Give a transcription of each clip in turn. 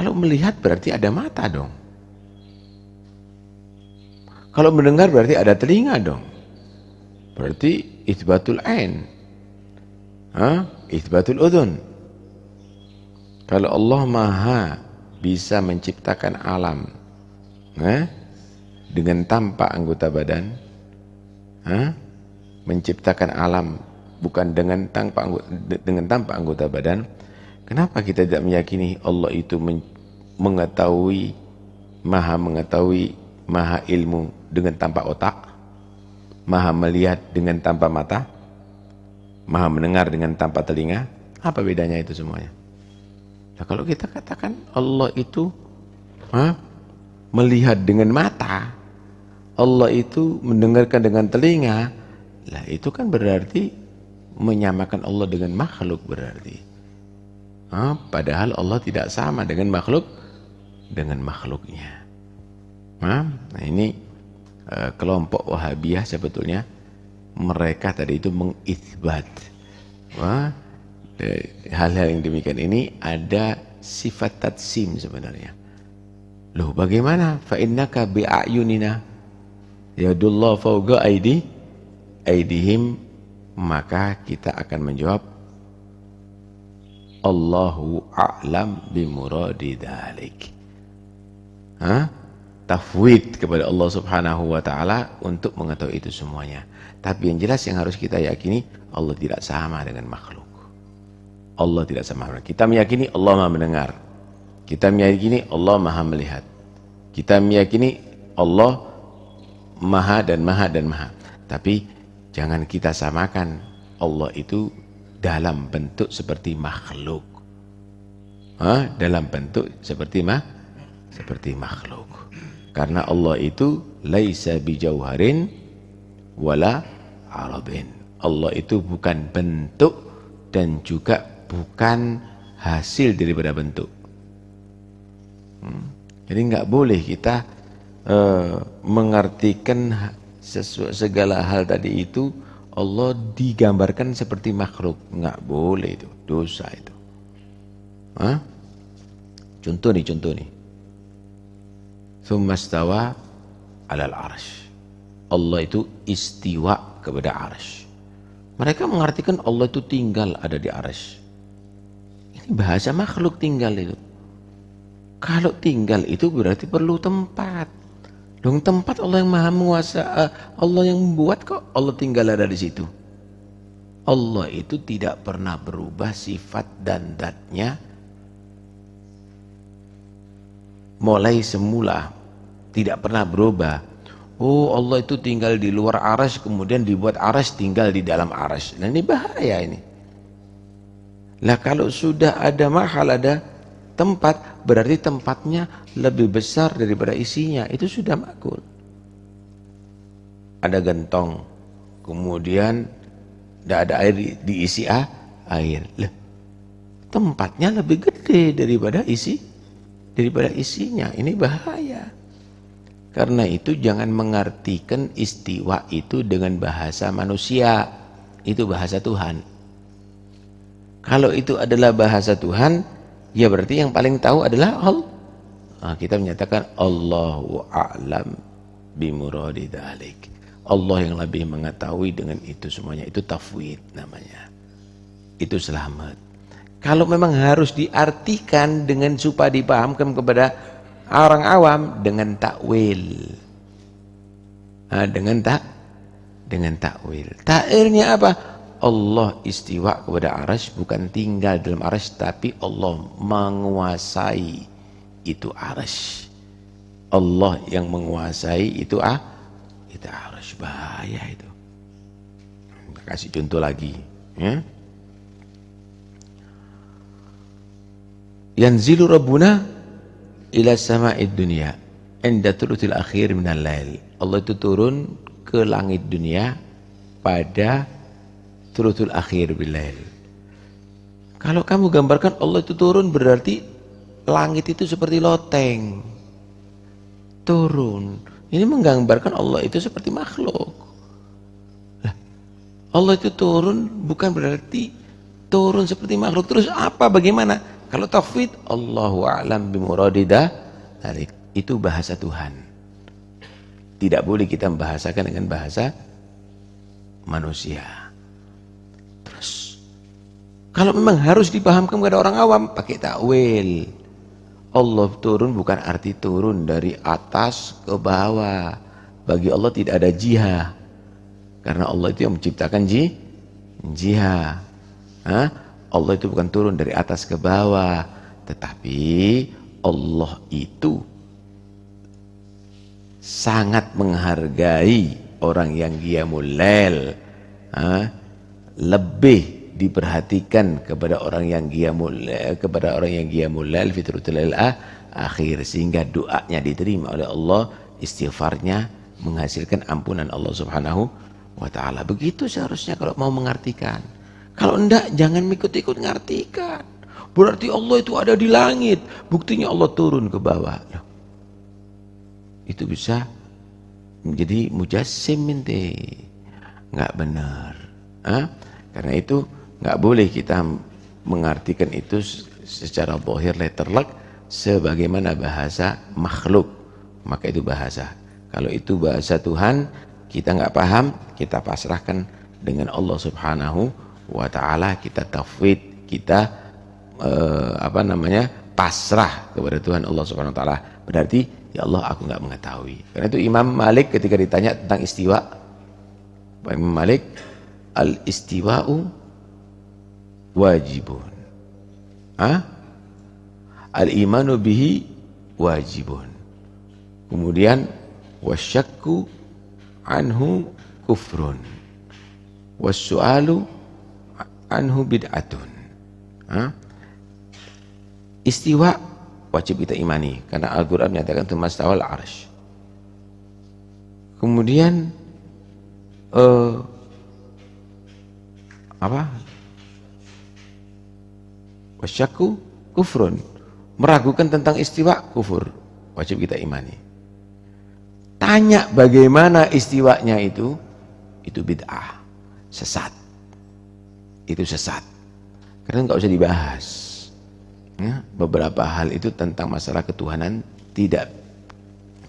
Kalau melihat berarti ada mata dong. Kalau mendengar berarti ada telinga dong. Berarti itsbatul ain. Itsbatul udhun. Kalau Allah Maha bisa menciptakan alam dengan tanpa anggota badan, menciptakan alam bukan dengan tanpa anggota badan, kenapa kita tidak meyakini Allah itu mengetahui, maha ilmu dengan tanpa otak, maha melihat dengan tanpa mata, maha mendengar dengan tanpa telinga? Apa bedanya itu semuanya? Nah, kalau kita katakan Allah itu melihat dengan mata, Allah itu mendengarkan dengan telinga, lah itu kan berarti menyamakan Allah dengan makhluk berarti. Padahal Allah tidak sama dengan makhluknya. Nah ini kelompok Wahabiyah sebetulnya mereka tadi itu mengitsbat hal-hal yang demikian ini ada sifat tatsim sebenarnya. Loh bagaimana? Fa innaka bi'ayunina yadullah fawqa aidihim, maka kita akan menjawab Allahu a'lam bimuradi dzalik. Tafwid kepada Allah Subhanahu wa taala untuk mengetahui itu semuanya. Tapi yang jelas yang harus kita yakini, Allah tidak sama dengan makhluk. Allah tidak sama. Kita meyakini Allah Maha mendengar. Kita meyakini Allah Maha melihat. Kita meyakini Allah Maha dan Maha. Tapi jangan kita samakan Allah itu dalam bentuk seperti makhluk. Dalam bentuk seperti makhluk. Karena Allah itu laisa bijauharin wala arabin. Allah itu bukan bentuk dan juga bukan hasil daripada bentuk. Jadi nggak boleh kita mengartikan segala hal tadi itu Allah digambarkan seperti makhluk. Nggak boleh, itu dosa itu. Contoh nih. Tsumma stawa 'alal 'arsy. Allah itu istiwa kepada 'arsy. Mereka mengartikan Allah itu tinggal ada di 'arsy. Ini bahasa makhluk tinggal itu. Kalau tinggal itu berarti perlu tempat. Dong tempat Allah yang Maha menguasa, Allah yang membuat kok Allah tinggal ada di situ. Allah itu tidak pernah berubah sifat dan zatnya mulai semula, tidak pernah berubah. Oh Allah itu tinggal di luar arsy, kemudian dibuat arsy tinggal di dalam arsy. Nah ini bahaya ini. Lah kalau sudah ada mahal, ada tempat, berarti tempatnya lebih besar daripada isinya. Itu sudah makul. Ada gentong, kemudian tidak ada air, diisi air. Lah, tempatnya lebih gede daripada isinya. Ini bahaya. Karena itu jangan mengartikan istiwa itu dengan bahasa manusia. Itu bahasa Tuhan. Kalau itu adalah bahasa Tuhan, ya berarti yang paling tahu adalah Allah. Kita menyatakan Allahu a'lam bimuradi dzalik. Allah yang lebih mengetahui dengan itu semuanya. Itu tafwid namanya. Itu selamat. Kalau memang harus diartikan dengan supaya dipahamkan kepada orang awam dengan takwil. Dengan takwil. Takwilnya apa? Allah istiwa kepada arsy, bukan tinggal dalam arsy, tapi Allah menguasai itu arsy. Allah yang menguasai itu arsy. Bahaya itu. Kasih contoh lagi, ya. Yanzilu Rabbuna ila sama'id dunya inda thuluthil akhir minal lail. Allah itu turun ke langit dunia pada thuluthul akhir bilail. Kalau kamu gambarkan Allah itu turun, berarti langit itu seperti loteng. Turun. Ini menggambarkan Allah itu seperti makhluk. Lah, Allah itu turun bukan berarti turun seperti makhluk. Terus apa, bagaimana? Kalau tafwid, Allahu a'lam bimuradidah, itu bahasa Tuhan. Tidak boleh kita membahasakan dengan bahasa manusia. Terus, kalau memang harus dipahamkan kepada orang awam, pakai takwil. Allah turun bukan arti turun dari atas ke bawah. Bagi Allah tidak ada jihah. Karena Allah itu yang menciptakan jihah. Allah itu bukan turun dari atas ke bawah. Tetapi Allah itu sangat menghargai orang yang qiyamul lail. Lebih diperhatikan kepada orang yang qiyamul lail fi thuluthil lail akhir, sehingga doanya diterima oleh Allah, istighfarnya menghasilkan ampunan Allah Subhanahu wa ta'ala. Begitu seharusnya kalau mau mengartikan. Kalau enggak, jangan ikut-ikut ngartikan. Berarti Allah itu ada di langit, buktinya Allah turun ke bawah. Itu bisa menjadi mujassim ente. Enggak benar. Karena itu enggak boleh kita mengartikan itu secara zahir letterlek sebagaimana bahasa makhluk. Maka itu bahasa. Kalau itu bahasa Tuhan, kita enggak paham, kita pasrahkan dengan Allah Subhanahu wa ta'ala, kita tafwid, kita pasrah kepada Tuhan Allah Subhanahu wa ta'ala. Berarti ya Allah, aku enggak mengetahui. Karena itu Imam Malik ketika ditanya tentang istiwa, Imam Malik, al-istiwa'u wajibun, al-imanu bihi wajibun, kemudian wasyakku anhu kufrun, wassu'alu anhu bid'atun. Istiwa wajib kita imani karena Al-Quran menyatakan tsumastawal arsy. Kemudian wasyakku kufrun, meragukan tentang istiwa kufur, wajib kita imani. Tanya bagaimana istiwanya itu bid'ah, sesat. Itu sesat. Karena nggak usah dibahas. Beberapa hal itu tentang masalah ketuhanan tidak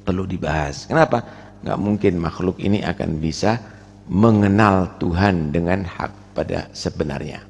perlu dibahas. Kenapa? Nggak mungkin makhluk ini akan bisa mengenal Tuhan dengan hak pada sebenarnya.